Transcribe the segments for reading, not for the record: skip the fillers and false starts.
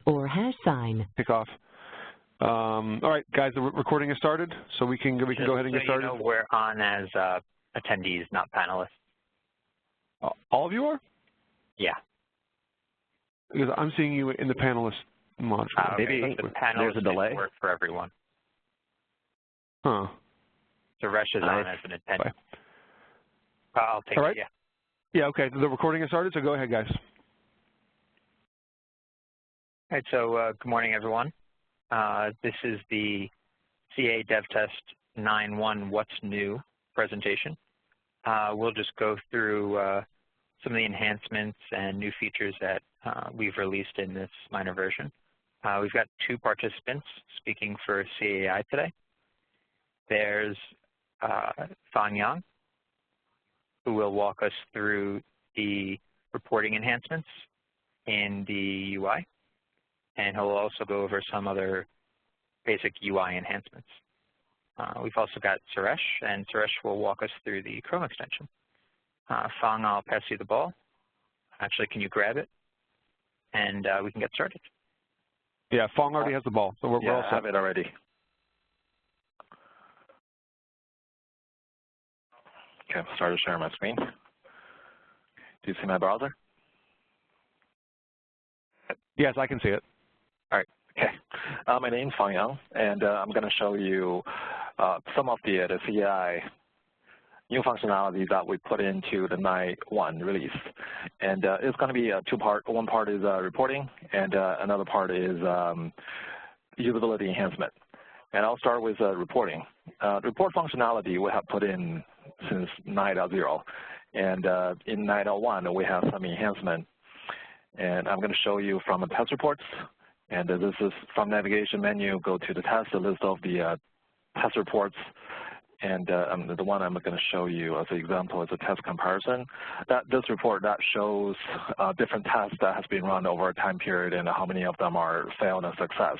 or hash sign. Kick off. All right, guys, the recording is started, so we can go ahead and get started. You know, we're on as attendees, not panelists. All of you are? Yeah. Because I'm seeing you in the panelist module. Maybe the panelist there's a delay. Work for everyone. Huh. Suresh is on as an attendee. I'll take it. Yeah. Yeah. Okay. The recording has started, so go ahead, guys. All right. So good morning, everyone. This is the CA DevTest 9.1 What's New presentation. We'll just go through some of the enhancements and new features that we've released in this minor version. We've got two participants speaking for CAI today. There's Fang Yang, who will walk us through the reporting enhancements in the UI, and he'll also go over some other basic UI enhancements. We've also got Suresh, and Suresh will walk us through the Chrome extension. Fang, I'll pass you the ball. Actually, can you grab it? And we can get started. Yeah, Fang already has the ball, so we're all set. I have it already. Okay, I'll start to share my screen. Do you see my browser? Yes, I can see it. All right. Okay. My name is Fang Yang, and I'm going to show you some of the CAI new functionality that we put into the 9.1 release. And it's going to be a two-part. One part is reporting, and another part is usability enhancement. And I'll start with reporting. Report functionality we have put in since 9.0. And in 9.1, we have some enhancement. And I'm going to show you from the test reports. And this is from navigation menu, go to the test, a list of the test reports. And the one I'm going to show you as an example is a test comparison. This report that shows different tests that has been run over a time period and how many of them are failed and success.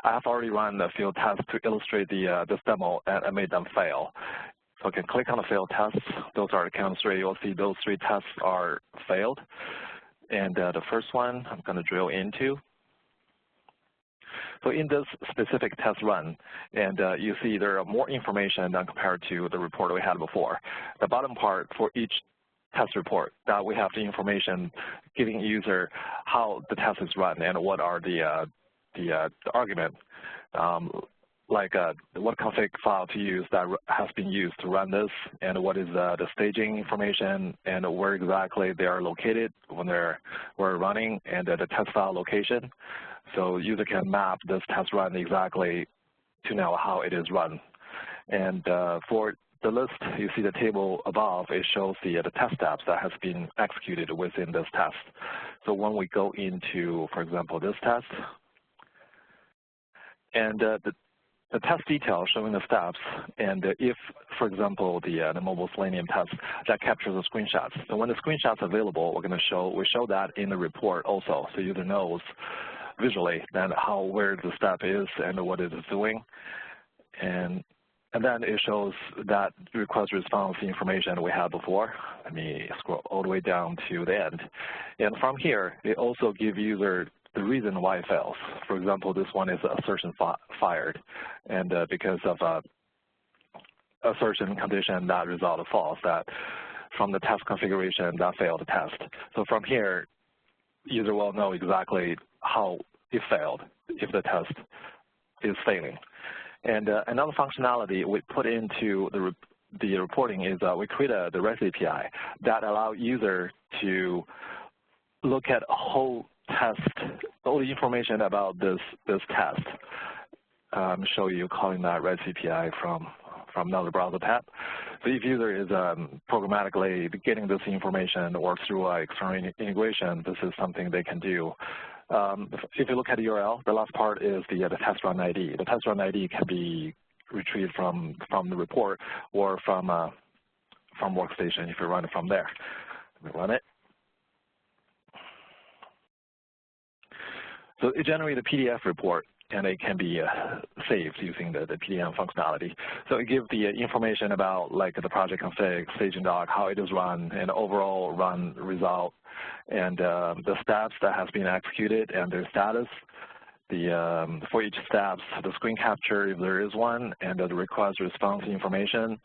I have already run a few tests to illustrate this demo and made them fail. So I can click on the failed tests. Those are the count 3. You'll see those 3 tests are failed. And the first one I'm going to drill into. So in this specific test run, and you see there are more information than compared to the report we had before. The bottom part for each test report, that we have the information giving user how the test is run and what are the argument, like what config file to use that has been used to run this, and what is the staging information, and where exactly they are located when we're running, and the test file location. So user can map this test run exactly to know how it is run. And for the list, you see the table above, it shows the test steps that has been executed within this test. So when we go into, for example, this test, and the test detail showing the steps, and if, for example, the mobile Selenium test that captures the screenshots. So when the screenshots available, we show that in the report also, so user knows visually then where the step is and what it is doing. And then it shows that request response information we had before. Let me scroll all the way down to the end. And from here, it also gives user the reason why it fails. For example, this one is assertion fired, and because of assertion condition that resulted false, that from the test configuration that failed the test. So from here, user will know exactly how it failed if the test is failing. And another functionality we put into the reporting is we create the REST API that allow user to look at a whole test, all the information about this test. Show you calling that REST API from another browser tab. So if user is programmatically getting this information or through external integration, this is something they can do. If you look at the URL, the last part is the test run ID. The test run ID can be retrieved from the report or from Workstation if you run it from there. Let me run it. So it generates a PDF report and it can be saved using the PDM functionality. So it gives the information about like the project config, staging doc, how it is run, and overall run result, and the steps that has been executed and their status. For each steps, the screen capture if there is one, and the request response information.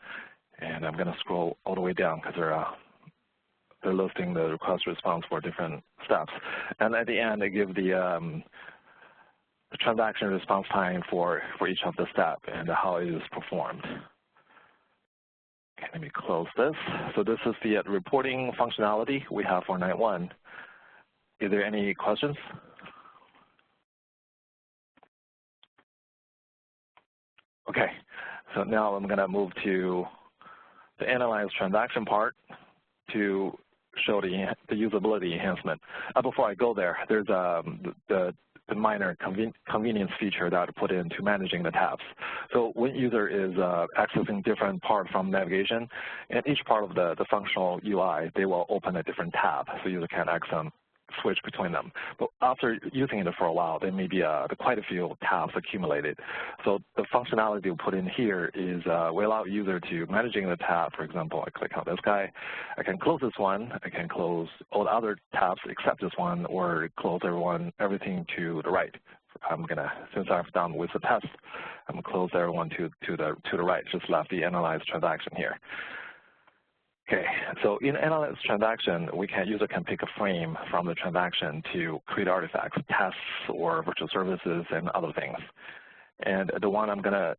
And I'm going to scroll all the way down because they're listing the request response for different steps. And at the end, they give the transaction response time for each of the steps and how it is performed. Okay, let me close this. So this is the reporting functionality we have for 9.1. Is there any questions? Okay, so now I'm going to move to the analyze transaction part to show the usability enhancement. Before I go there, there's the minor convenience feature that I put into managing the tabs. So when user is accessing different parts from navigation, and each part of the functional UI, they will open a different tab, so user can switch between them. But after using it for a while, there may be quite a few tabs accumulated. So the functionality we put in here is we allow user to managing the tab. For example, I click on this guy. I can close this one. I can close all the other tabs except this one, or close everything to the right. I'm gonna, since I've done with the test, I'm gonna close everyone to the right. Just left the analyze transaction here. Okay, so in analyze transaction, user can pick a frame from the transaction to create artifacts, tests, or virtual services, and other things. And the one I'm going to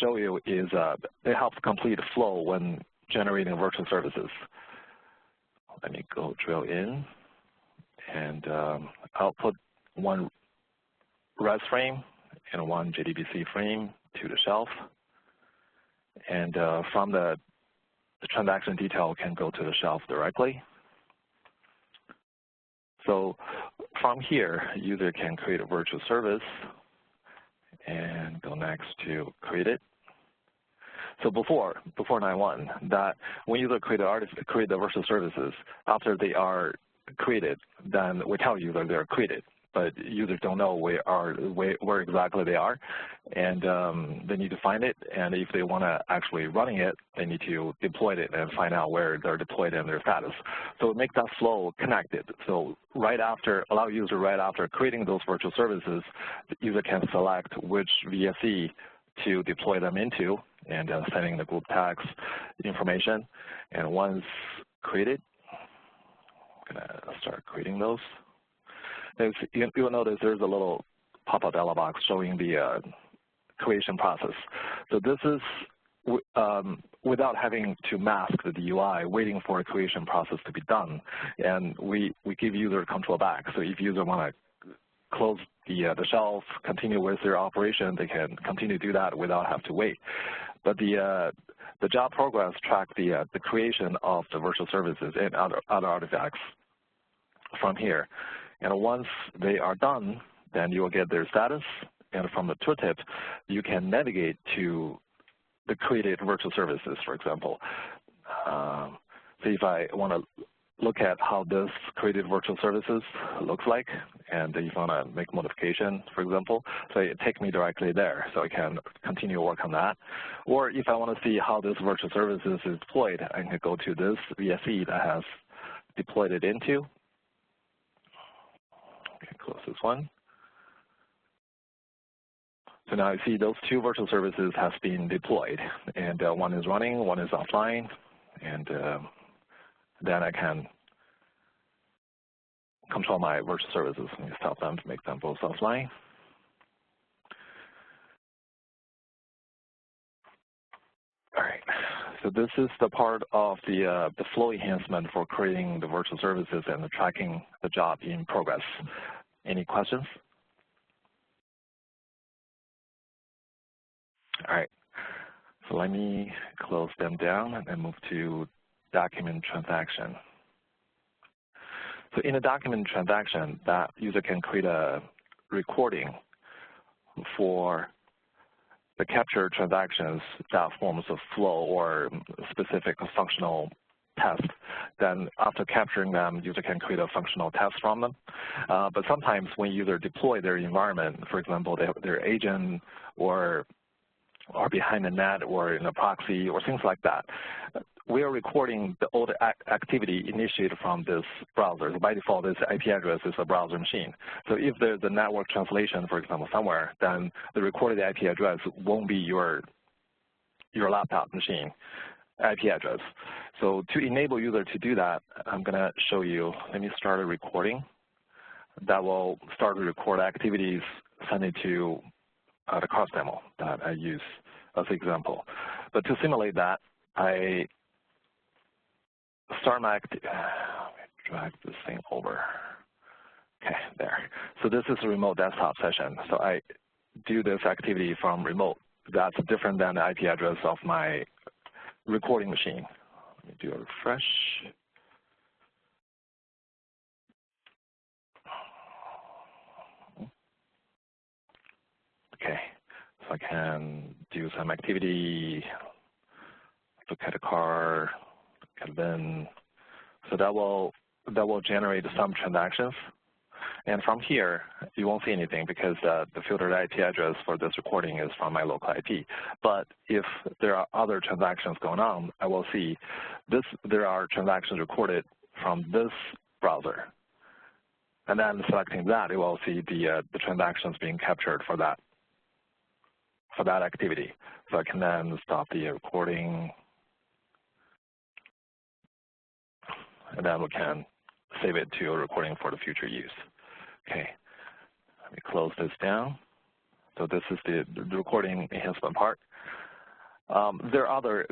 show you is it helps complete flow when generating virtual services. Let me go drill in, and I'll put one res frame and one JDBC frame to the shelf. And from the transaction detail can go to the shelf directly. So from here, user can create a virtual service and go next to create it. So before 9.1, that when user create the virtual services, after they are created, then we tell user they are created. But users don't know where exactly they are, and they need to find it. And if they want to actually running it, they need to deploy it and find out where they're deployed and their status. So make that flow connected. So allow user right after creating those virtual services, the user can select which VSE to deploy them into, and sending the group tags information. And once created, I'm going to start creating those. You'll notice there's a little pop-up dialog box showing the creation process. So this is without having to mask the UI, waiting for a creation process to be done. And we give user control back. So if user want to close the shelf, continue with their operation, they can continue to do that without have to wait. But the job progress track the creation of the virtual services and other artifacts from here. And once they are done, then you will get their status. And from the tooltip, you can navigate to the created virtual services, for example. See if I want to look at how this created virtual services looks like, and if you want to make modification, for example, so it takes me directly there, so I can continue work on that. Or if I want to see how this virtual services is deployed, I can go to this VSE that has deployed it into. Okay, close this one. So now you see those two virtual services have been deployed, and one is running, one is offline, and then I can control my virtual services and stop them to make them both offline. All right, so this is the part of the flow enhancement for creating the virtual services and tracking the job in progress. Any questions? All right, so let me close them down and move to document transaction. So in a document transaction, that user can create a recording for the captured transactions that forms a flow or specific functional test. Then after capturing them, user can create a functional test from them. But sometimes when user deploy their environment, for example, their agent or behind the net or in a proxy or things like that, we are recording all the activity initiated from this browser. So by default, this IP address is a browser machine. So if there's a network translation, for example, somewhere, then the recorded IP address won't be your laptop machine IP address. So to enable user to do that, I'm going to show you. Let me start a recording that will start to record activities sent it to the cross demo that I use as an example. But to simulate that, I start my drag this thing over. Okay, there. So this is a remote desktop session. So I do this activity from remote. That's different than the IP address of my recording machine. Let me do a refresh. Okay, so I can do some activity, look at a car, look at a bin. So that will generate some transactions. And from here, you won't see anything because the filtered IP address for this recording is from my local IP. But if there are other transactions going on, I will see there are transactions recorded from this browser. And then selecting that, it will see the transactions being captured for that activity. So I can then stop the recording, and then we can save it to a recording for the future use. Okay, let me close this down. So this is the recording enhancement part. There are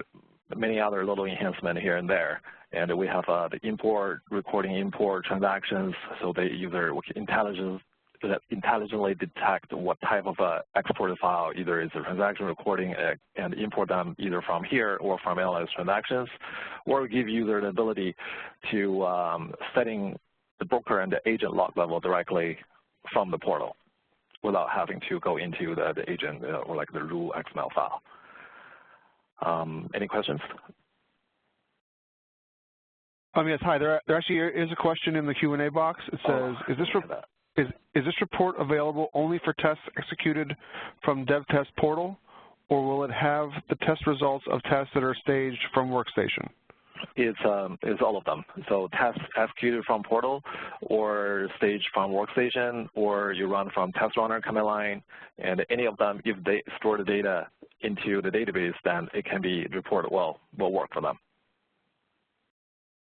many other little enhancements here and there, and we have the import, recording import transactions, so the user intelligently detect what type of exported file either is a transaction recording and import them either from here or from LS transactions, or give user the ability to setting the broker and the agent log level directly from the portal without having to go into the agent or like the rule XML file. Any questions? Yes, hi. There actually is a question in the Q&A box. It says, is this report available only for tests executed from DevTest portal, or will it have the test results of tests that are staged from workstation? It's all of them. So tests executed from portal or staged from workstation, or you run from test runner command line, and any of them, if they store the data into the database, then it can be reported will work for them.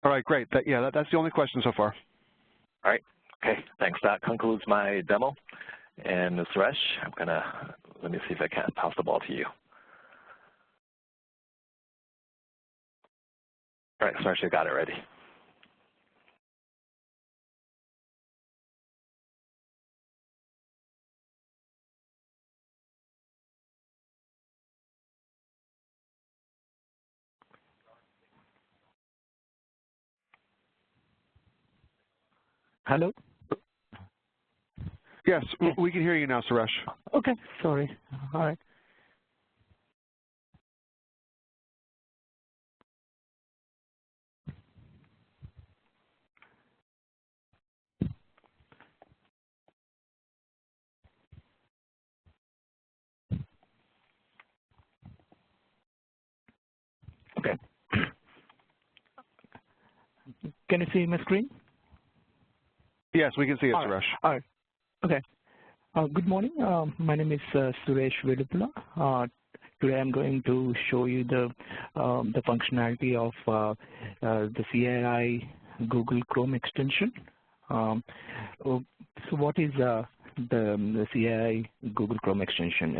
All right, great. That's the only question so far. All right. Okay, thanks. That concludes my demo. And Suresh, let me see if I can pass the ball to you. All right, Suresh, you got it ready. Hello? Yes, we can hear you now, Suresh. Okay, sorry. All right. Okay. Can you see my screen? Yes, we can see it, Suresh. All right. Okay. Good morning. My name is Suresh Vedupula. Today I'm going to show you the functionality of the CAI Google Chrome extension. So what is the CAI Google Chrome extension?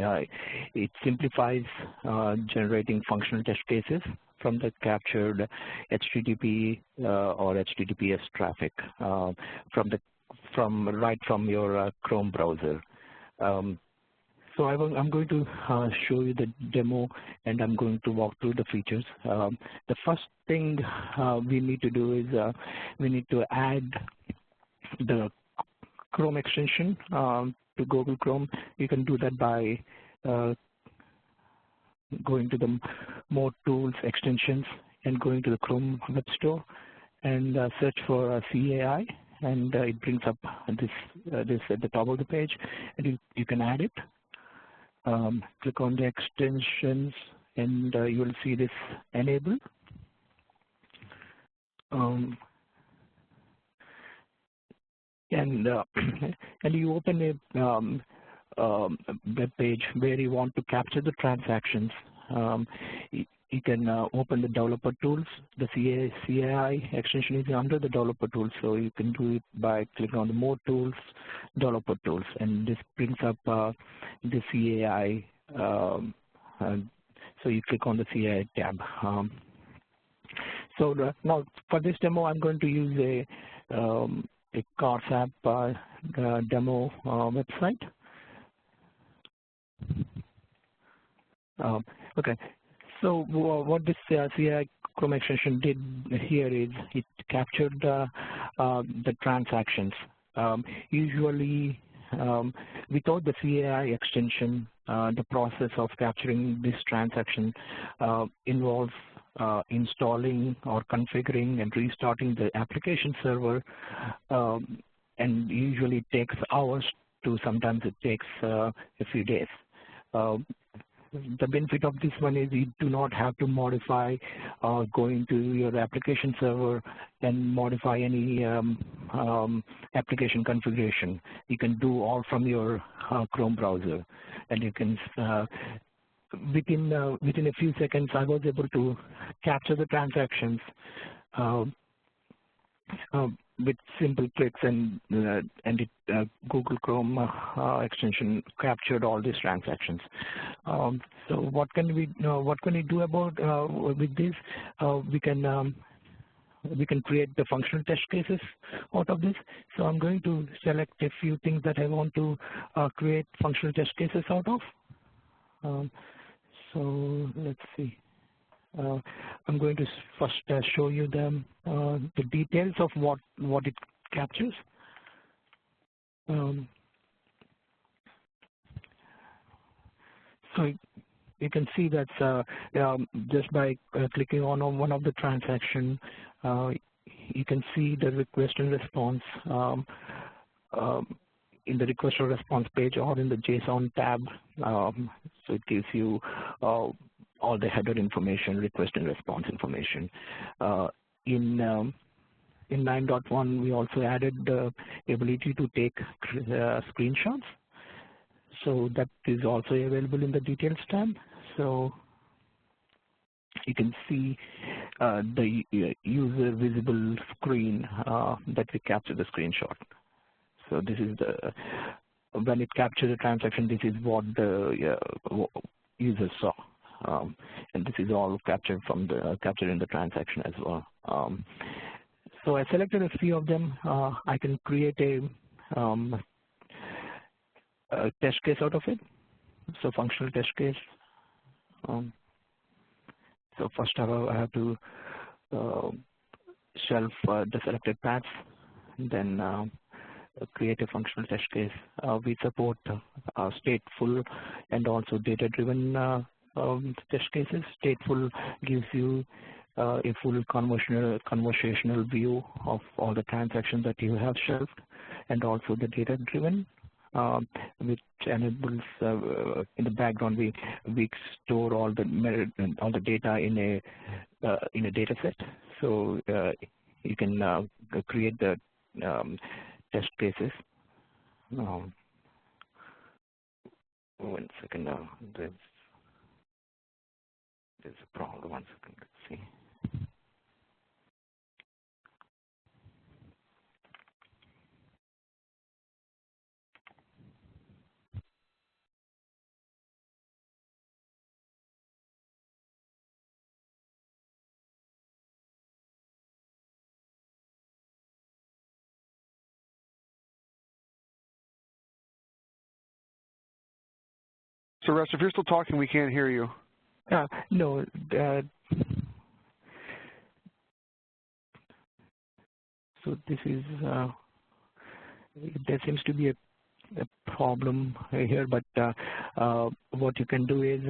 It simplifies generating functional test cases from the captured HTTP or HTTPS traffic right from your Chrome browser. So I'm going to show you the demo, and I'm going to walk through the features. The first thing we need to do is we need to add the Chrome extension to Google Chrome. You can do that by going to the More Tools, Extensions. and going to the Chrome Web Store and search for CAI, and it brings up this at the top of the page, and you can add it. Click on the extensions, and you will see this enable. And you open a web page where you want to capture the transactions. You can open the developer tools. The CAI extension is under the developer tools, so you can do it by clicking on the more tools, developer tools, and this brings up the CAI. So you click on the CAI tab. So now for this demo, I'm going to use a Cars app demo website. Okay, so what this CAI Chrome extension did here is it captured the transactions. Usually, without the CAI extension, the process of capturing this transaction involves installing or configuring and restarting the application server, and usually it takes hours to sometimes it takes a few days. The benefit of this one is you do not have to modify go into your application server and modify any application configuration. You can do all from your Chrome browser, and you can within a few seconds I was able to capture the transactions with simple clicks, and Google Chrome extension captured all these transactions. So what can we do about with this? We can create the functional test cases out of this. So I'm going to select a few things that I want to create functional test cases out of. So let's see. I'm going to first show you the details of what it captures. So you can see that just by clicking on one of the transactions, you can see the request and response in the request or response page or in the JSON tab. So it gives you all the header information, request and response information. In 9.1, we also added the ability to take screenshots. So that is also available in the details tab. So you can see the user visible screen that we capture the screenshot. So this is when it captures the transaction, this is what the user saw. And this is all captured in the transaction as well. So I selected a few of them. I can create a test case out of it. So functional test case. So first I have to shelf the selected paths, then create a functional test case. We support stateful and also data-driven test cases. Stateful gives you a full conversational view of all the transactions that you have shelved, and also the data-driven, which enables in the background we store all the data in a data set. So you can create the test cases. One second now. There's a problem. 1 second. Let's see. So, Russ, if you're still talking, we can't hear you. No. So this is there seems to be a problem here, but what you can do is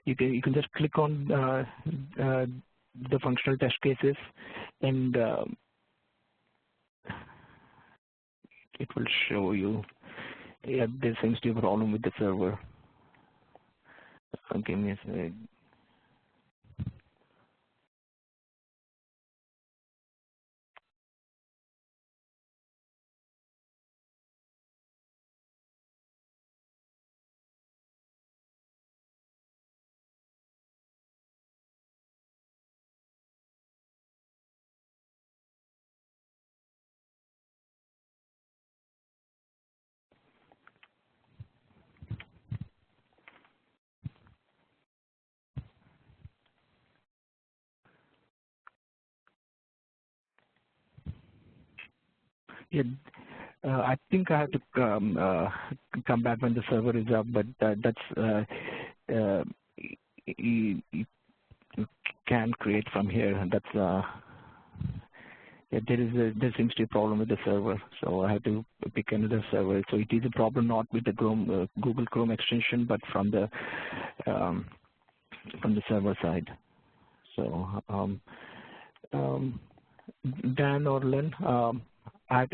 you can just click on the functional test cases, and it will show you. Yeah, there seems to be a problem with the server. Give me a sec. Yeah, I think I have to come back when the server is up, but that's you can create from here. That's yeah, there seems to be a problem with the server, so I have to pick another server. So it is a problem not with the Google Chrome extension, but from the server side. So Dan or Lynn, I have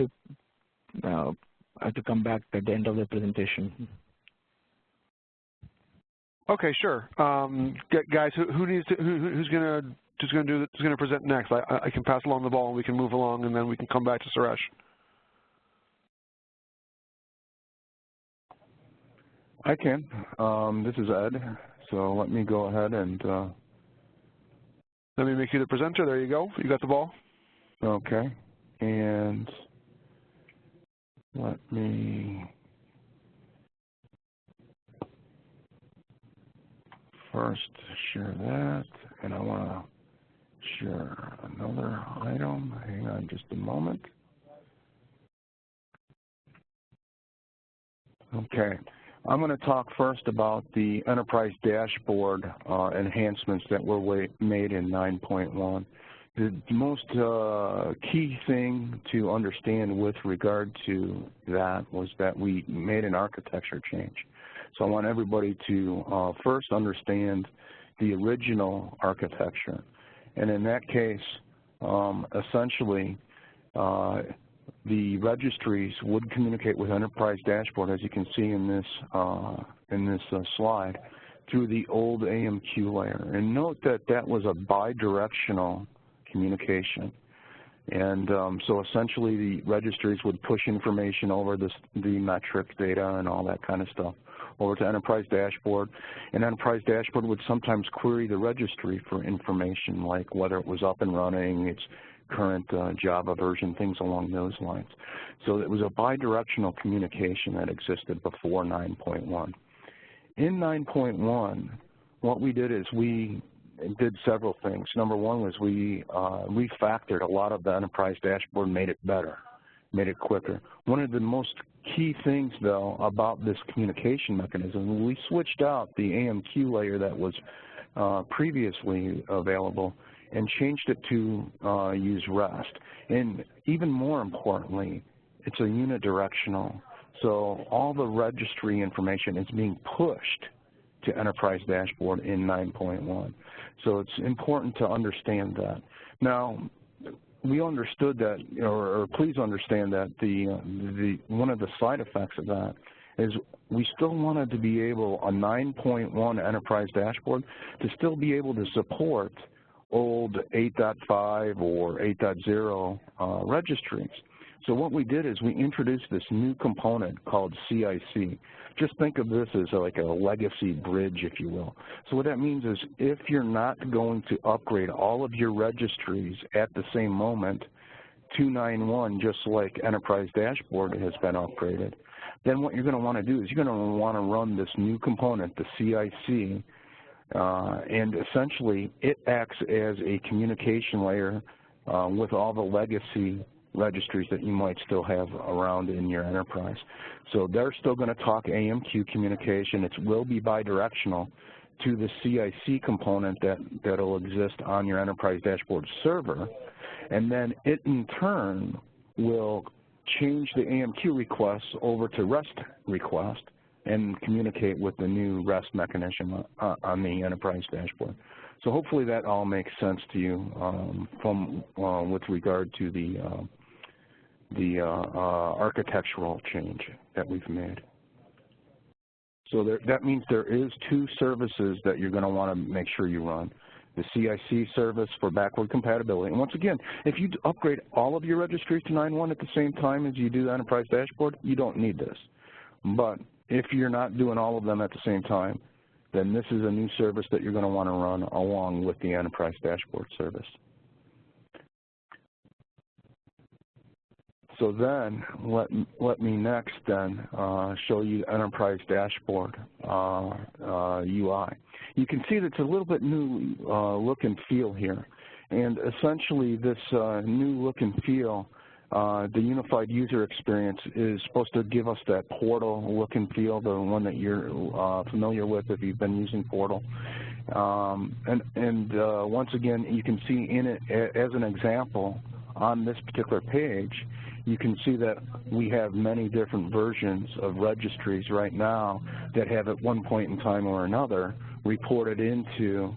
to come back at the end of the presentation. Okay, sure. Guys, who's going to present next? I can pass along the ball and we can move along, and then we can come back to Suresh. I can. This is Ed. So let me go ahead and. Let me make you the presenter. There you go. You got the ball. Okay. And let me first share that, and I want to share another item. Hang on just a moment. Okay. I'm going to talk first about the enterprise dashboard enhancements that were made in 9.1. The most key thing to understand with regard to that was that we made an architecture change. So I want everybody to first understand the original architecture. And in that case, essentially, the registries would communicate with Enterprise Dashboard, as you can see in this slide, through the old AMQ layer. And note that that was a bidirectional communication. And so essentially the registries would push information over the metric data and all that kind of stuff over to Enterprise Dashboard. And Enterprise Dashboard would sometimes query the registry for information like whether it was up and running, its current Java version, things along those lines. So it was a bidirectional communication that existed before 9.1. In 9.1, what we did is we did several things. Number one was we refactored a lot of the Enterprise Dashboard, made it better, made it quicker. One of the most key things, though, about this communication mechanism, we switched out the AMQ layer that was previously available and changed it to use REST. And even more importantly, it's a unidirectional. So all the registry information is being pushed to Enterprise Dashboard in 9.1. So it's important to understand that. Now, we understood that, or please understand that one of the side effects of that is we still wanted to be able, a 9.1 Enterprise Dashboard, to still be able to support old 8.5 or 8.0 registries. So what we did is we introduced this new component called CIC. Just think of this as like a legacy bridge, if you will. So what that means is if you're not going to upgrade all of your registries at the same moment to 9.1, just like Enterprise Dashboard has been upgraded, then what you're going to want to do is you're going to want to run this new component, the CIC, and essentially it acts as a communication layer with all the legacy registries that you might still have around in your enterprise. So they're still going to talk AMQ communication. It will be bidirectional to the CIC component that will exist on your Enterprise Dashboard server, and then it in turn will change the AMQ requests over to REST request, and communicate with the new REST mechanism on the enterprise dashboard. So hopefully that all makes sense to you with regard to the architectural change that we've made. So that means there is 2 services that you're going to want to make sure you run. The CIC service for backward compatibility. And once again, if you upgrade all of your registries to 9.1 at the same time as you do the enterprise dashboard, you don't need this. But if you're not doing all of them at the same time, then this is a new service that you're going to want to run along with the enterprise dashboard service. So then, let me next then show you enterprise dashboard UI. You can see that it's a little bit new look and feel here. And essentially this new look and feel, the unified user experience is supposed to give us that portal look and feel, the one that you're familiar with if you've been using Portal. Once again, you can see in it, as an example, on this particular page, you can see that we have many different versions of registries right now that have at one point in time or another reported into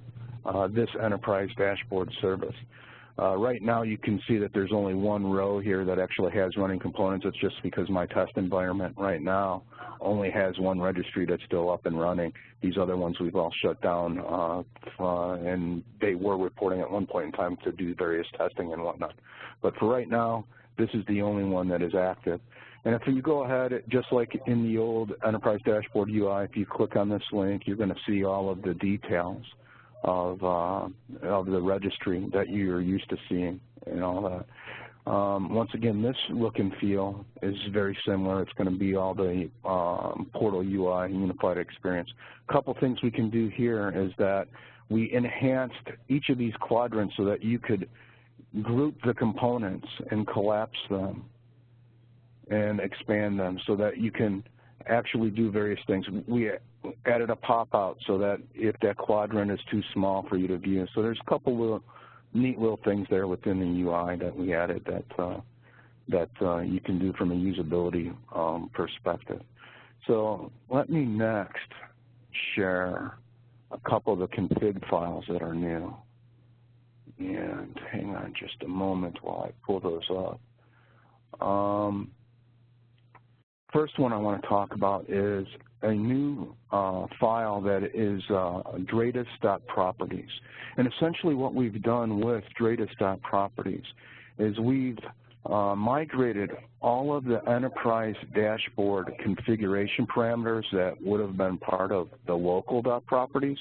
this enterprise dashboard service. Right now you can see that there's only one row here that actually has running components. It's just because my test environment right now only has one registry that's still up and running. These other ones we've all shut down, and they were reporting at one point in time to do various testing and whatnot. But for right now, this is the only one that is active. And if you go ahead, just like in the old Enterprise Dashboard UI, if you click on this link, you're going to see all of the details of the registry that you're used to seeing and all that. Once again, this look and feel is very similar. It's going to be all the Portal UI unified experience. A couple things we can do here is that we enhanced each of these quadrants so that you could group the components and collapse them and expand them so that you can actually do various things. We added a pop-out so that if that quadrant is too small for you to view. So there's a couple little neat little things there within the UI that we added that you can do from a usability perspective. So let me next share a couple of the config files that are new. And hang on just a moment while I pull those up. First one I want to talk about is a new file that is GreatestatProperties. And essentially what we've done with GreatestatProperties is we've migrated all of the enterprise dashboard configuration parameters that would have been part of the local.properties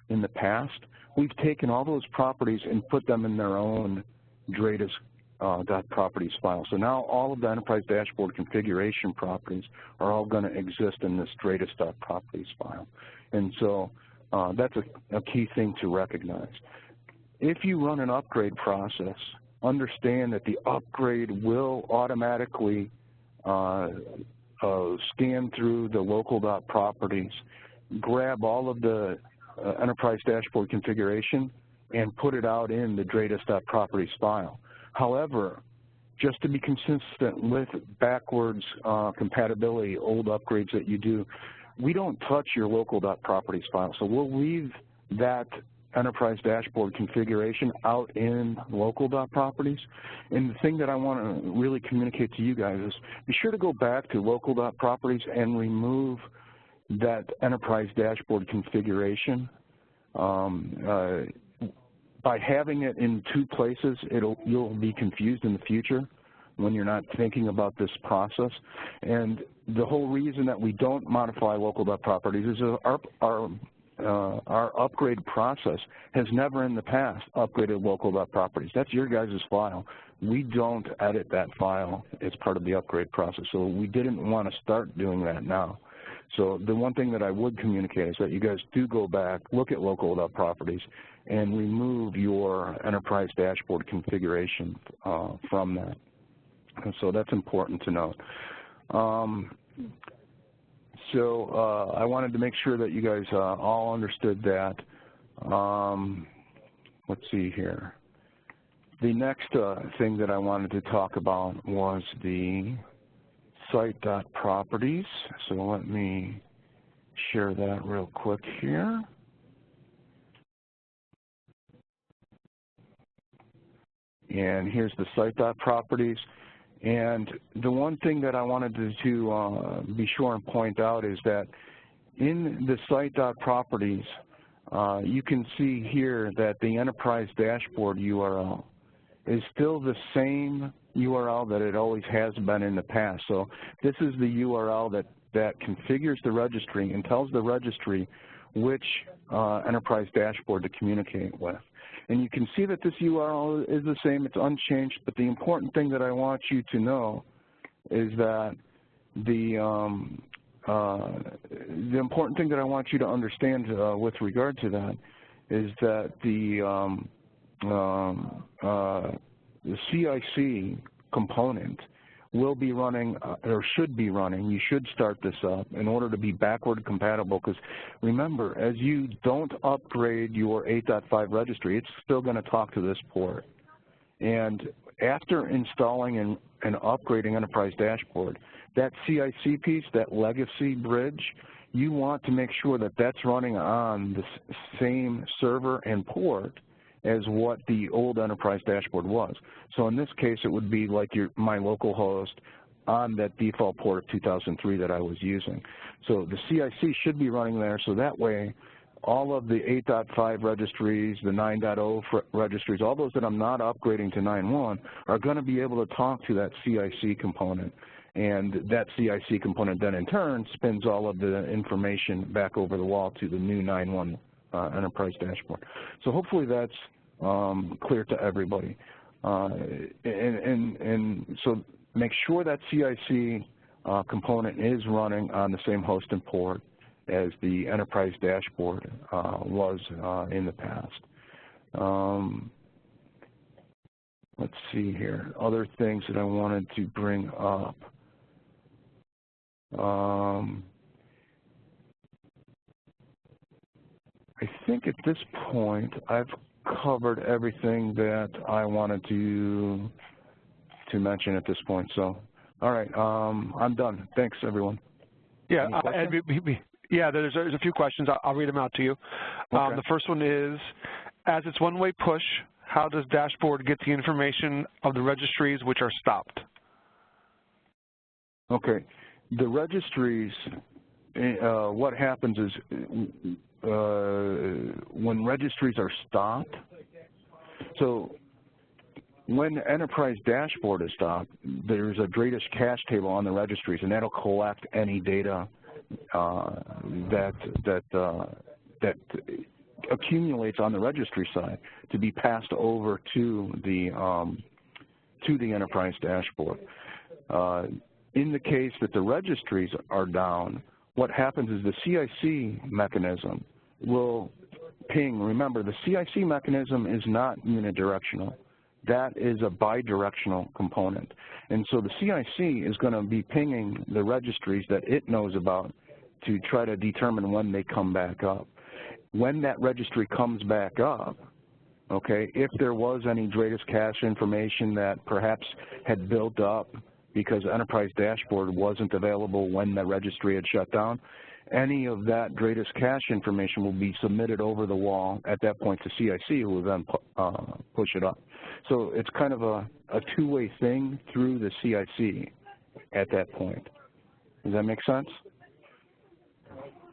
in the past. We've taken all those properties and put them in their own GreatestatProperties file. So now all of the enterprise dashboard configuration properties are all going to exist in this GreatestatProperties file. And so that's a key thing to recognize. If you run an upgrade process, understand that the upgrade will automatically scan through the local.properties, grab all of the enterprise dashboard configuration, and put it out in the GreatestatProperties file. However, just to be consistent with backwards compatibility, old upgrades that you do, we don't touch your local.properties file. So we'll leave that enterprise dashboard configuration out in local.properties. And the thing that I want to really communicate to you guys is be sure to go back to local.properties and remove that enterprise dashboard configuration. By having it in two places, you'll be confused in the future when you're not thinking about this process. And the whole reason that we don't modify local.properties is our upgrade process has never in the past upgraded local.properties. That's your guys' file. We don't edit that file as part of the upgrade process. So we didn't want to start doing that now. So the one thing that I would communicate is that you guys do go back, look at local.properties, and remove your enterprise dashboard configuration from that. And so that's important to note. I wanted to make sure that you guys all understood that. Let's see here. The next thing that I wanted to talk about was the site.properties. So let me share that real quick here. And here's the site.properties. And the one thing that I wanted to be sure and point out is that in the site.properties, you can see here that the enterprise dashboard URL is still the same URL that it always has been in the past. So this is the URL that configures the registry and tells the registry which enterprise dashboard to communicate with. And you can see that this URL is the same, it's unchanged, but the important thing that I want you to know is that the important thing that I want you to understand with regard to that is that the CIC component will be running, or should be running, you should start this up in order to be backward compatible, because remember, as you don't upgrade your 8.5 registry, it's still going to talk to this port. And after installing and upgrading Enterprise Dashboard, that CIC piece, that legacy bridge, you want to make sure that that's running on the same server and port as what the old Enterprise Dashboard was. So in this case, it would be like my local host on that default port of 2003 that I was using. So the CIC should be running there, so that way all of the 8.5 registries, the 9.0 registries, all those that I'm not upgrading to 9.1 are going to be able to talk to that CIC component. And that CIC component then in turn spins all of the information back over the wall to the new 9.1 Enterprise Dashboard. So hopefully that's clear to everybody. And so make sure that CIC component is running on the same host and port as the Enterprise Dashboard was in the past. Let's see here, other things that I wanted to bring up. I think at this point I've covered everything that I wanted to mention at this point. So, all right, I'm done. Thanks, everyone. Yeah, yeah. There's a few questions. I'll read them out to you. Okay. The first one is, as it's one-way push, how does Dashboard get the information of the registries which are stopped? Okay. The registries, what happens is when registries are stopped, so when Enterprise Dashboard is stopped, there's a greatest cache table on the registries, and that'll collect any data that accumulates on the registry side to be passed over to the Enterprise Dashboard. In the case that the registries are down, what happens is the CIC mechanism will ping. Remember, the CIC mechanism is not unidirectional. That is a bidirectional component. And so the CIC is going to be pinging the registries that it knows about to try to determine when they come back up. When that registry comes back up, okay, if there was any greatest cache information that perhaps had built up because Enterprise Dashboard wasn't available when the registry had shut down, any of that greatest cache information will be submitted over the wall at that point to CIC, who will then push it up. So it's kind of a two-way thing through the CIC at that point. Does that make sense?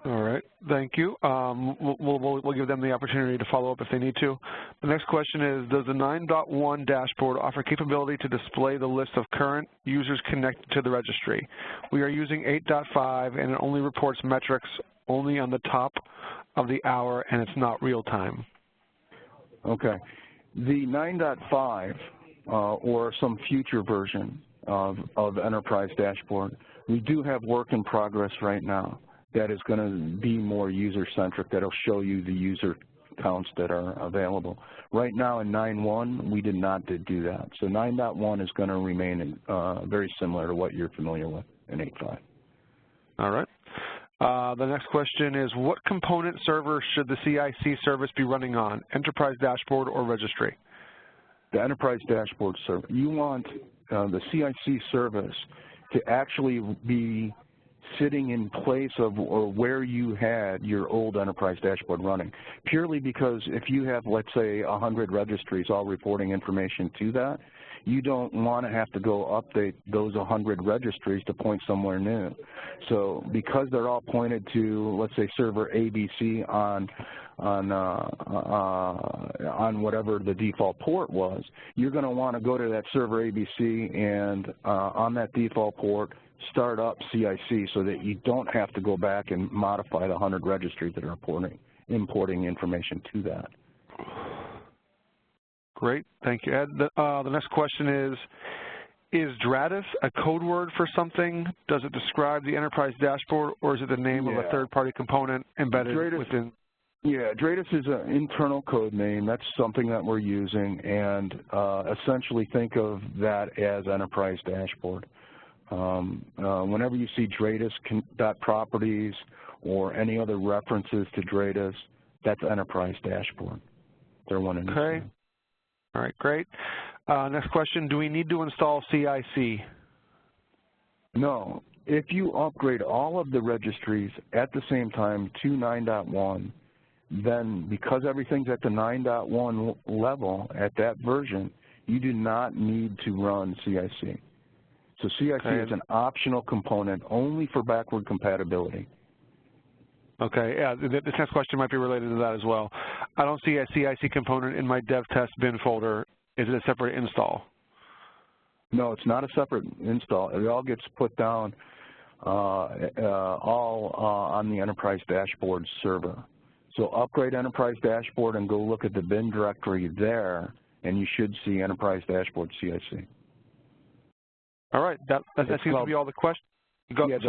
All right, thank you. We'll give them the opportunity to follow up if they need to. The next question is, does the 9.1 dashboard offer capability to display the list of current users connected to the registry? We are using 8.5, and it only reports metrics only on the top of the hour, and it's not real time. Okay. The 9.5 or some future version of Enterprise Dashboard, we do have work in progress right now that is going to be more user-centric, that will show you the user counts that are available. Right now in 9.1, we did not do that. So 9.1 is going to remain very similar to what you're familiar with in 8.5. All right. The next question is, what component server should the CIC service be running on, Enterprise Dashboard or Registry? The Enterprise Dashboard server. You want the CIC service to actually be sitting in place of or where you had your old enterprise dashboard running, purely because if you have, let's say, 100 registries all reporting information to that, you don't want to have to go update those 100 registries to point somewhere new. So because they're all pointed to, let's say, server ABC on whatever the default port was, you're going to want to go to that server ABC and on that default port start up CIC so that you don't have to go back and modify the 100 registries that are importing information to that. Great, thank you, Ed. The next question is Dratus a code word for something? Does it describe the enterprise dashboard, or is it the name of a third-party component embedded within? Yeah, Dratus is an internal code name. That's something that we're using, and essentially think of that as enterprise dashboard. Whenever you see DreaTestProperties or any other references to Dratus, that's enterprise dashboard. They're one and the same. All right, great. Next question, do we need to install CIC? No. If you upgrade all of the registries at the same time to 9.1, then because everything's at the 9.1 level at that version, you do not need to run CIC. So CIC is an optional component only for backward compatibility. Okay, yeah, this next question might be related to that as well. I don't see a CIC component in my DevTest bin folder. Is it a separate install? No, it's not a separate install. It all gets put down all on the Enterprise Dashboard server. So upgrade Enterprise Dashboard and go look at the bin directory there, and you should see Enterprise Dashboard CIC. All right, that seems to be all the questions. Go ahead.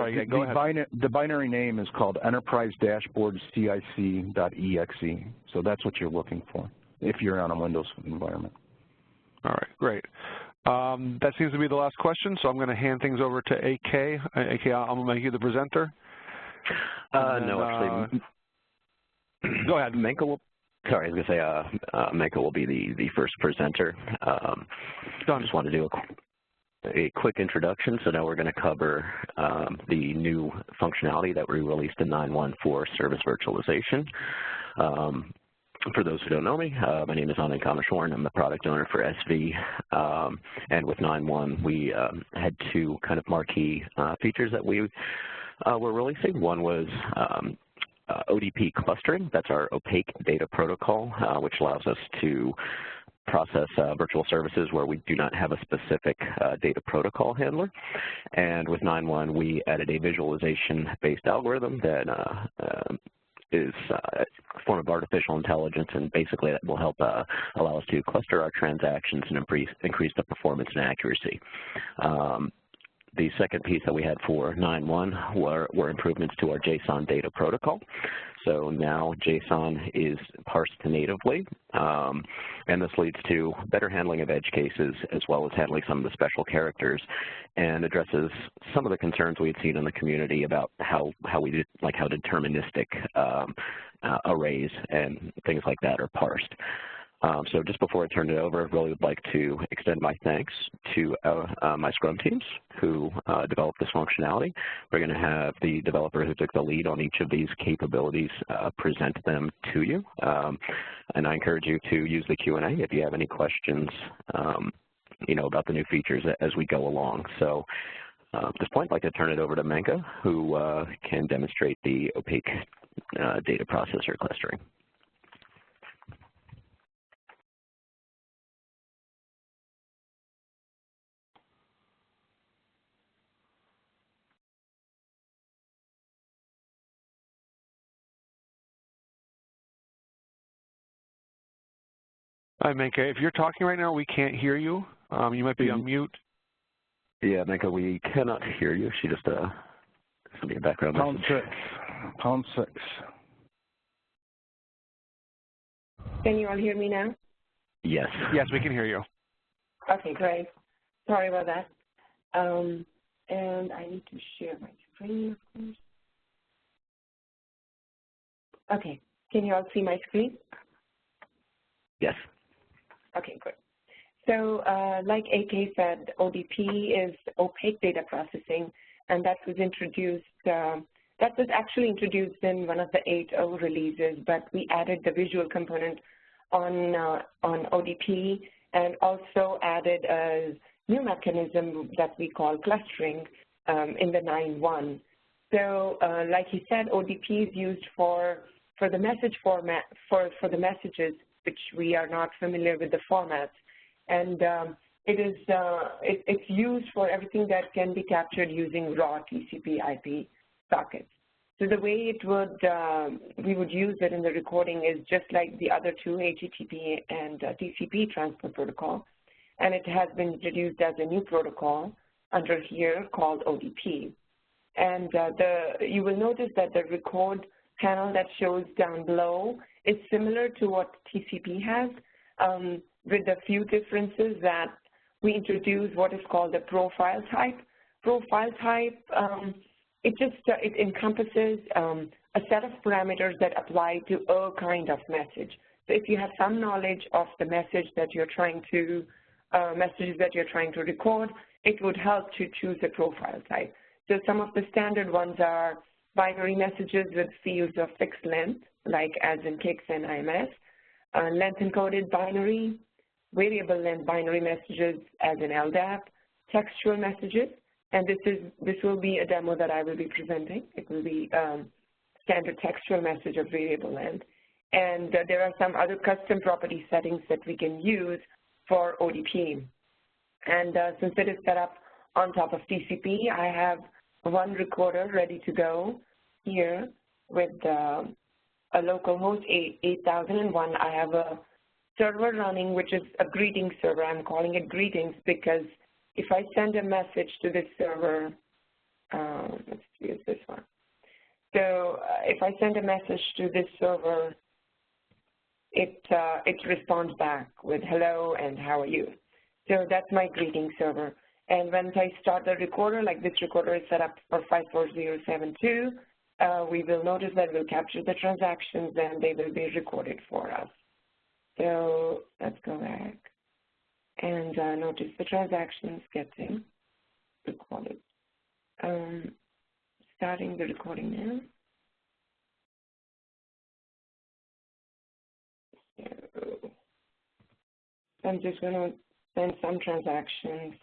The binary name is called Enterprise Dashboard CIC.exe. So that's what you're looking for if you're on a Windows environment. All right, great. That seems to be the last question, so I'm going to hand things over to AK. AK, I'm going to make you the presenter. No, actually, go ahead. Menka will. Sorry, I was going to say Menka will be the first presenter. Just want to do a quick introduction. So now we're going to cover the new functionality that we released in 9.1 for Service Virtualization. For those who don't know me, my name is Anand Kameshwaran. I'm the product owner for SV. And with 9.1, we had two kind of marquee features that we were releasing. One was ODP clustering. That's our opaque data protocol, which allows us to process virtual services where we do not have a specific data protocol handler. And with 9.1, we added a visualization-based algorithm that is a form of artificial intelligence, and basically that will help allow us to cluster our transactions and increase the performance and accuracy. The second piece that we had for 9.1 were improvements to our JSON data protocol. So now JSON is parsed natively, and this leads to better handling of edge cases as well as handling some of the special characters, and addresses some of the concerns we had seen in the community about how deterministic arrays and things like that are parsed. So just before I turn it over, I really would like to extend my thanks to my Scrum teams who developed this functionality. We're going to have the developer who took the lead on each of these capabilities present them to you. And I encourage you to use the Q&A if you have any questions about the new features as we go along. So at this point, I'd like to turn it over to Menka, who can demonstrate the opaque data processor clustering. Hi, Menka. If you're talking right now, we can't hear you. You might be on mute. Yeah, Menka, we cannot hear you. She just sent me a background message. Pound 6. Can you all hear me now? Yes. Yes, we can hear you. Okay, great. Sorry about that. And I need to share my screen, of course. Okay. Can you all see my screen? Yes. Okay, good. So like AK said, ODP is opaque data processing, and that was introduced. That was actually introduced in one of the 8.0 releases, but we added the visual component on ODP and also added a new mechanism that we call clustering in the 9.1. So like he said, ODP is used for the message format, for the messages which we are not familiar with the formats. And it's used for everything that can be captured using raw TCP/IP sockets. So the way we would use it in the recording is just like the other two, HTTP and TCP transport protocol, and it has been introduced as a new protocol under here called ODP. And you will notice that the record panel that shows down below is similar to what TCP has, with a few differences that we introduce what is called the profile type. Profile type, it encompasses a set of parameters that apply to a kind of message. So if you have some knowledge of the message that you're trying to, messages that you're trying to record, it would help to choose a profile type. So some of the standard ones are binary messages with fields of fixed length, like as in KICS and IMS, length encoded binary, variable length binary messages as in LDAP, textual messages, and this will be a demo that I will be presenting. It will be standard textual message of variable length. And there are some other custom property settings that we can use for ODP. And since it is set up on top of TCP, I have one recorder ready to go here with a local host 8001. I have a server running, which is a greeting server. I'm calling it greetings because if I send a message to this server, let's use this one. So if I send a message to this server, it responds back with hello and how are you. So that's my greeting server. And once I start the recorder, like this recorder is set up for 54072, we will notice that we'll capture the transactions and they will be recorded for us. So let's go back and notice the transactions getting recorded. Starting the recording now. So I'm just going to send some transactions.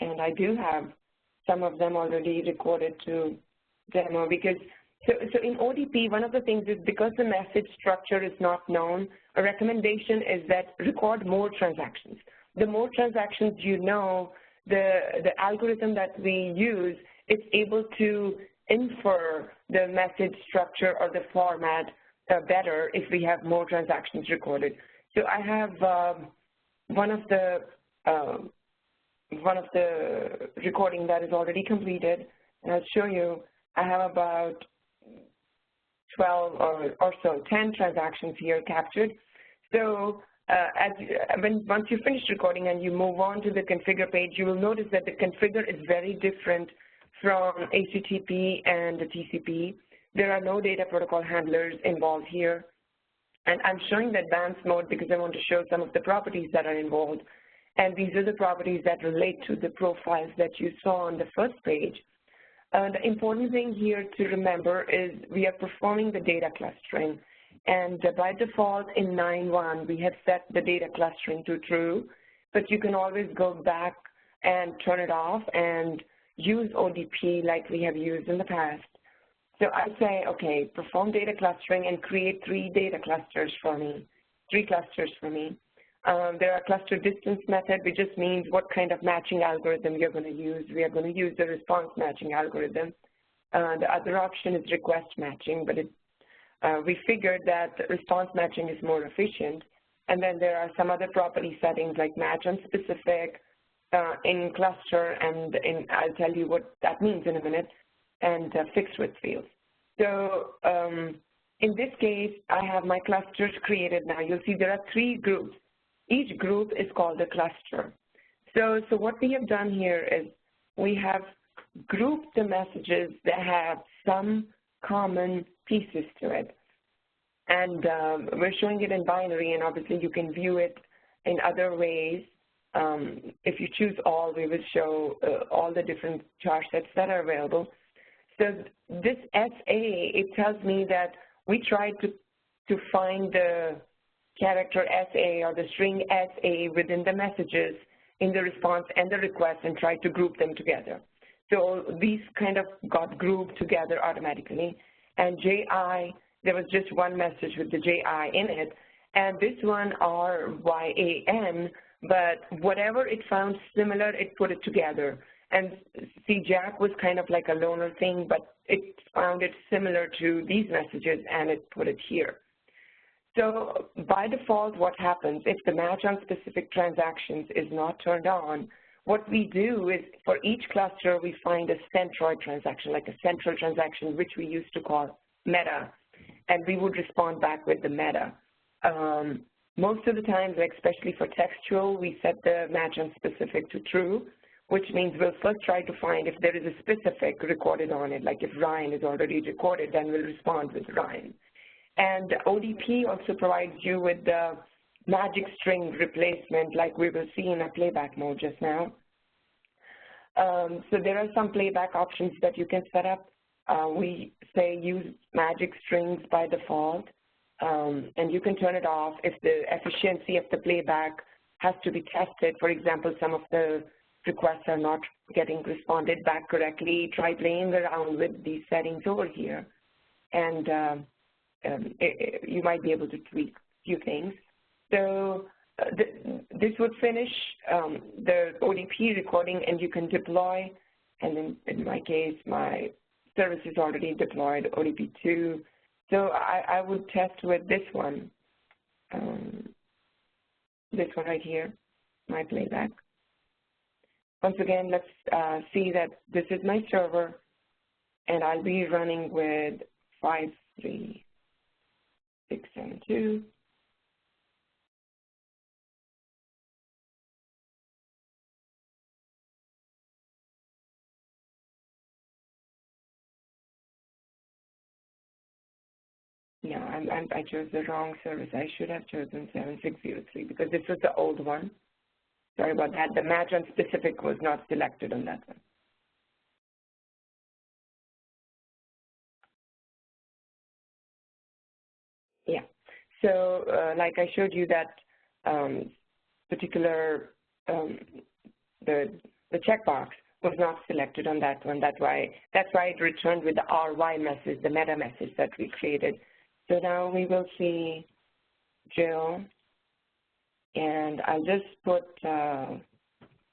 And I do have some of them already recorded to demo because, so in ODP, one of the things is because the message structure is not known, a recommendation is that record more transactions. The more transactions you know, the algorithm that we use is able to infer the message structure or the format better if we have more transactions recorded. So I have one of the recording that is already completed, and I'll show you. I have about 12 or so, 10 transactions here captured. So once you finish recording and you move on to the configure page, you will notice that the configure is very different from HTTP and the TCP. There are no data protocol handlers involved here. And I'm showing the advanced mode because I want to show some of the properties that are involved. And these are the properties that relate to the profiles that you saw on the first page. The important thing here to remember is we are performing the data clustering. And by default in 9.1, we have set the data clustering to true, but you can always go back and turn it off and use ODP like we have used in the past. So I say, okay, perform data clustering and create 3 data clusters for me, 3 clusters for me. There are cluster distance method, which just means what kind of matching algorithm you're going to use. We are going to use the response matching algorithm. The other option is request matching, but we figured that response matching is more efficient. And then there are some other property settings like match on specific, in cluster, and I'll tell you what that means in a minute, and fixed width fields. So in this case, I have my clusters created now. You'll see there are 3 groups. Each group is called a cluster. So what we have done here is we have grouped the messages that have some common pieces to it. And we're showing it in binary, and obviously you can view it in other ways if you choose all, we will show all the different char sets that are available. So this SA, it tells me that we tried to find the character SA or the string SA within the messages in the response and the request and tried to group them together. So these kind of got grouped together automatically. And JI, there was just one message with the JI in it. And this one, RYAN, but whatever it found similar, it put it together. And see, Jack was kind of like a loner thing, but it found it similar to these messages, and it put it here. So by default, what happens if the match on specific transactions is not turned on, what we do is for each cluster, we find a centroid transaction, like a central transaction, which we used to call meta, and we would respond back with the meta. Most of the time, like especially for textual, we set the match on specific to true, which means we'll first try to find if there is a specific recorded on it, like if Ryan is already recorded, then we'll respond with Ryan. And ODP also provides you with the magic string replacement, like we will see in a playback mode just now. So there are some playback options that you can set up. We say use magic strings by default, and you can turn it off if the efficiency of the playback has to be tested. For example, some of the requests are not getting responded back correctly. Try playing around with these settings over here, and you might be able to tweak a few things. So this would finish the ODP recording, and you can deploy. And in my case, my service is already deployed, ODP2. So I would test with this one right here, my playback. Once again, let's see that this is my server, and I'll be running with 53672. No, I chose the wrong service. I should have chosen 7603 because this was the old one. Sorry about that. The match on specific was not selected on that one. Yeah. So like I showed you that particular, the checkbox was not selected on that one. That's why it returned with the RY message, the meta message that we created. So now we will see Jill, and I'll just put,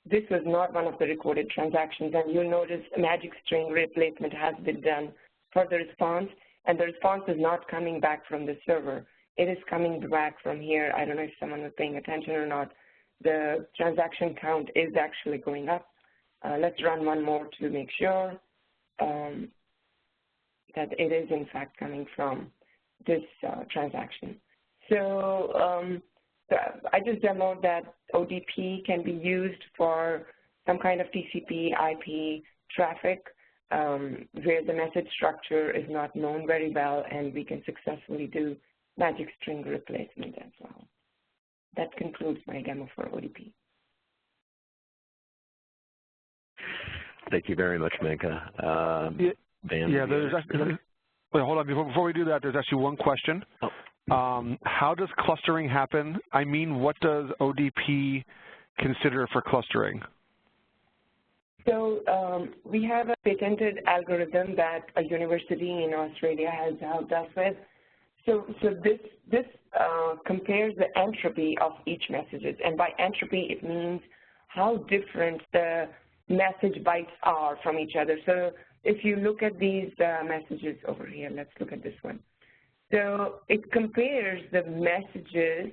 this was not one of the recorded transactions, and you'll notice a magic string replacement has been done for the response, and the response is not coming back from the server. It is coming back from here. I don't know if someone was paying attention or not. The transaction count is actually going up. Let's run one more to make sure that it is in fact coming from this transaction. So I just demoed that ODP can be used for some kind of TCP IP traffic where the message structure is not known very well, and we can successfully do magic string replacement as well. That concludes my demo for ODP. Thank you very much, Menka. Yeah, there's actually, wait, hold on. Before we do that, there's actually one question. Oh. How does clustering happen? I mean, what does ODP consider for clustering? So we have a patented algorithm that a university in Australia has helped us with. So this compares the entropy of each messages, and by entropy it means how different the message bytes are from each other. So if you look at these messages over here, let's look at this one. So it compares the messages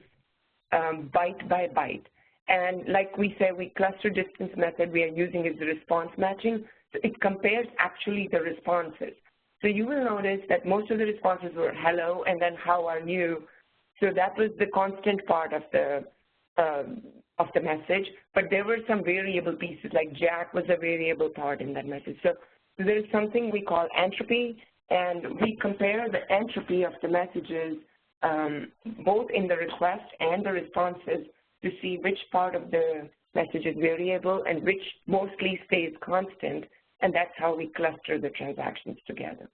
byte by byte. And like we say, we cluster distance method we are using is the response matching. So it compares actually the responses. So you will notice that most of the responses were hello and then how are you. So that was the constant part of the message, but there were some variable pieces, like Jack was a variable part in that message. So there is something we call entropy, and we compare the entropy of the messages both in the request and the responses to see which part of the message is variable and which mostly stays constant, and that's how we cluster the transactions together.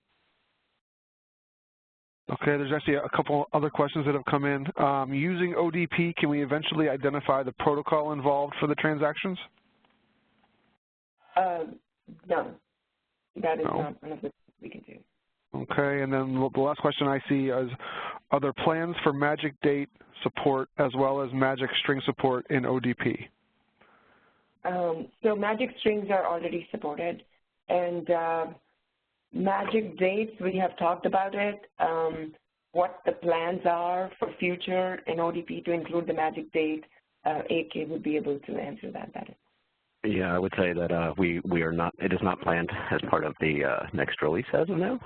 Okay, there's actually a couple other questions that have come in. Using ODP, can we eventually identify the protocol involved for the transactions? No, that is not one of the things we can do. Okay, and then the last question I see is, are there plans for magic date support as well as magic string support in ODP? So magic strings are already supported, and magic dates, we have talked about it. What the plans are for future in ODP to include the magic date, AK would be able to answer that better. Yeah, I would say that we are not. It is not planned as part of the next release as of now.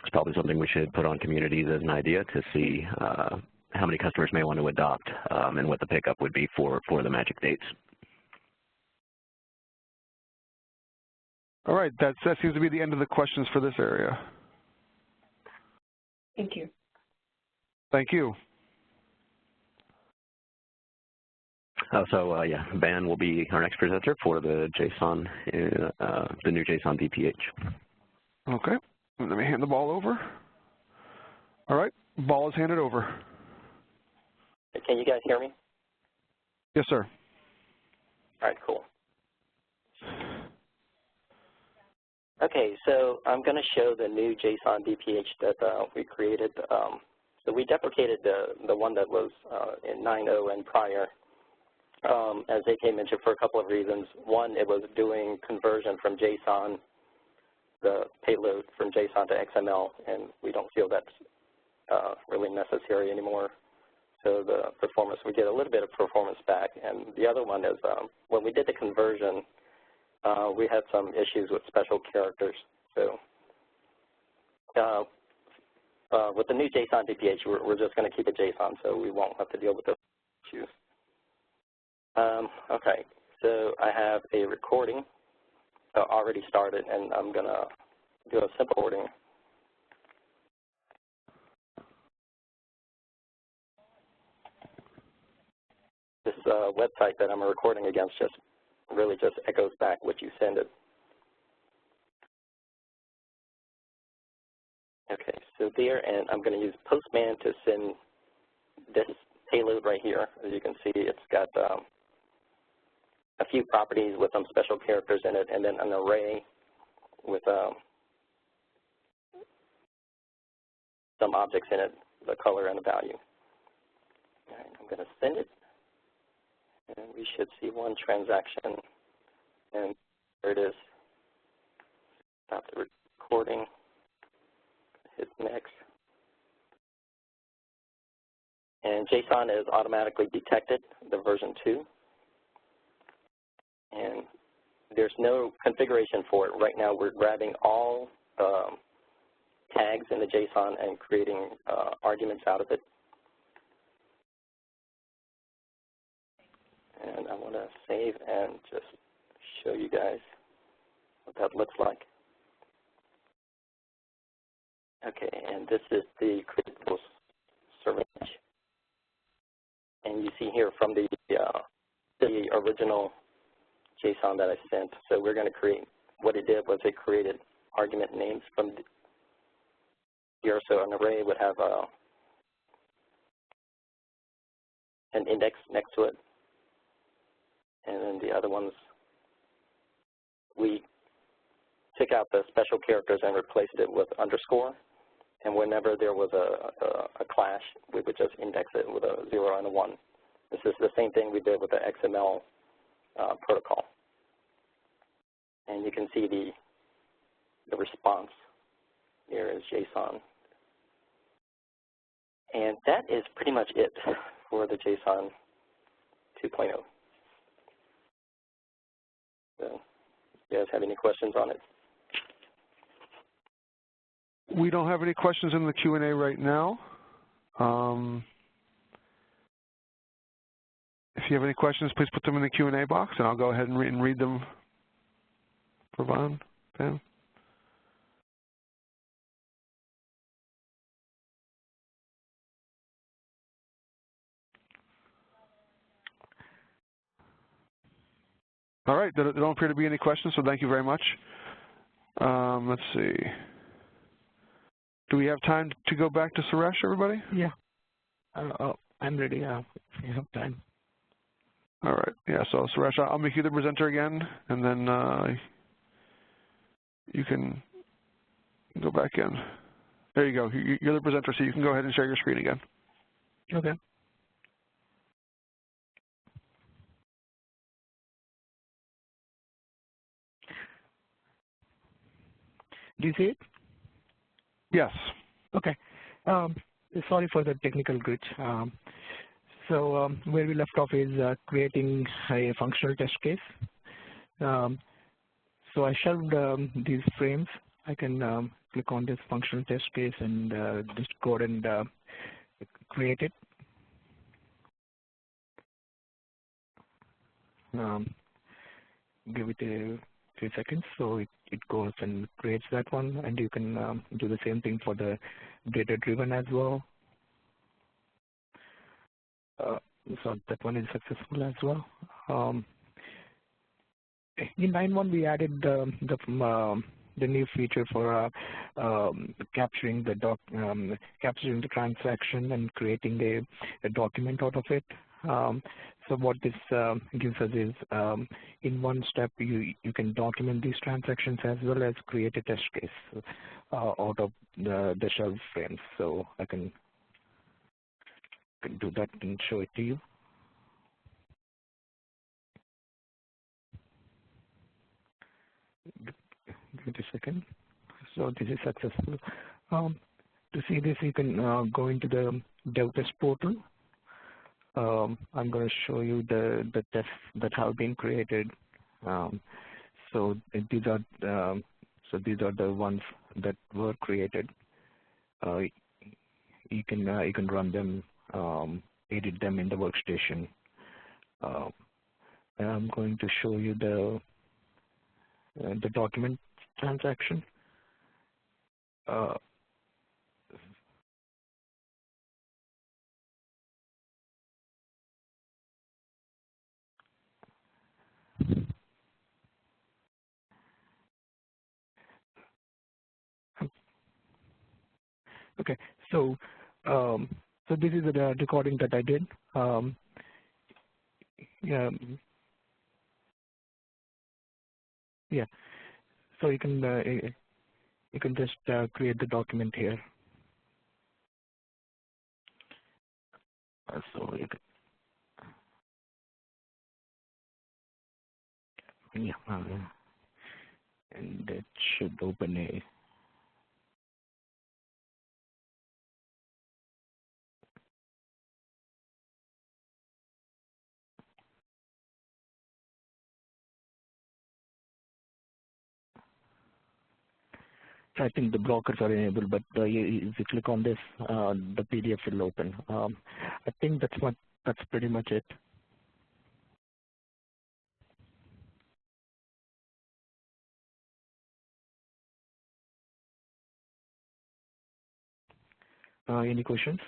It's probably something we should put on communities as an idea to see how many customers may want to adopt and what the pickup would be for the magic dates. All right, that seems to be the end of the questions for this area. Thank you. Thank you. Yeah, Ben will be our next presenter for the JSON, the new JSON DPH. Okay, let me hand the ball over. All right, ball is handed over. Can you guys hear me? Yes, sir. All right, cool. Okay, so I'm going to show the new JSON DPH that we created. So we deprecated the one that was in 9.0 and prior, as AK mentioned, for a couple of reasons. One, it was doing conversion from JSON, the payload from JSON to XML, and we don't feel that's really necessary anymore. So the performance, we get a little bit of performance back. And the other one is when we did the conversion, we had some issues with special characters. So with the new JSON DPH, we're just going to keep it JSON, so we won't have to deal with those issues. Okay, so I have a recording already started, and I'm going to do a simple recording. This website that I'm recording against really just echoes back what you send it. Okay, so there, and I'm going to use Postman to send this payload right here. As you can see, it's got a few properties with some special characters in it, and then an array with some objects in it, the color and the value. All right, I'm going to send it, and we should see one transaction, and there it is. Stop the recording, hit next. And JSON is automatically detected, the version 2. And there's no configuration for it. Right now we're grabbing all tags in the JSON and creating arguments out of it. And I want to save and just show you guys what that looks like. Okay, and this is the critical service. And you see here from the original JSON that I sent. So we're going to create, what it did was it created argument names from here. So an array would have an index next to it. And then the other ones, we took out the special characters and replaced it with underscore. And whenever there was a clash, we would just index it with a 0 and a 1. This is the same thing we did with the XML protocol. And you can see the response here is JSON. And that is pretty much it for the JSON 2.0. So, you guys have any questions on it? We don't have any questions in the Q&A right now. If you have any questions, please put them in the Q&A box, and I'll go ahead and read them for Ben. All right, there don't appear to be any questions, so thank you very much. Let's see. Do we have time to go back to Suresh, everybody? Yeah. I'm ready if you have time. All right. Yeah, so Suresh, I'll make you the presenter again, and then you can go back in. There you go. You're the presenter, so you can go ahead and share your screen again. Okay. Do you see it? Yes. Okay. Sorry for the technical glitch. So where we left off is creating a functional test case. So I shelved these frames. I can click on this functional test case and just go ahead and create it. Give it a few seconds so it goes and creates that one, and you can do the same thing for the data-driven as well. So that one is successful as well. In 9.1 we added the new feature for capturing the transaction and creating a document out of it. So what this gives us is, in one step, you can document these transactions as well as create a test case out of the shelf frames. So I can do that and show it to you. Give it a second. So this is successful. To see this, you can go into the DevTest portal. I'm going to show you the tests that have been created. So these are the ones that were created. You can run them, edit them in the workstation. And I'm going to show you the document transaction. Okay, so this is the recording that I did. Yeah. So you can just create the document here. So you can, yeah, and it should open a. I think the blockers are enabled, but if you click on this, the PDF will open. I think that's pretty much it. Any questions?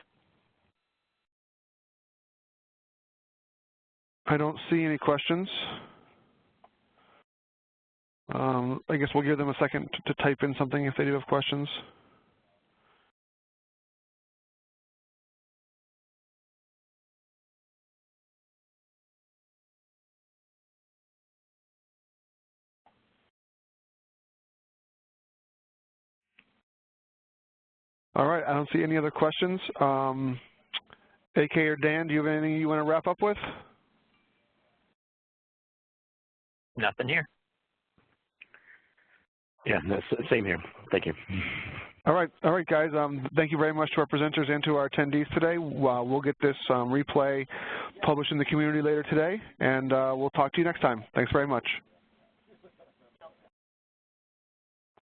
I don't see any questions. I guess we'll give them a second to type in something if they do have questions. All right, I don't see any other questions. AK or Dan, do you have anything you want to wrap up with? Nothing here. Yeah, same here. Thank you. All right, guys. Thank you very much to our presenters and to our attendees today. We'll get this replay published in the community later today, and we'll talk to you next time. Thanks very much.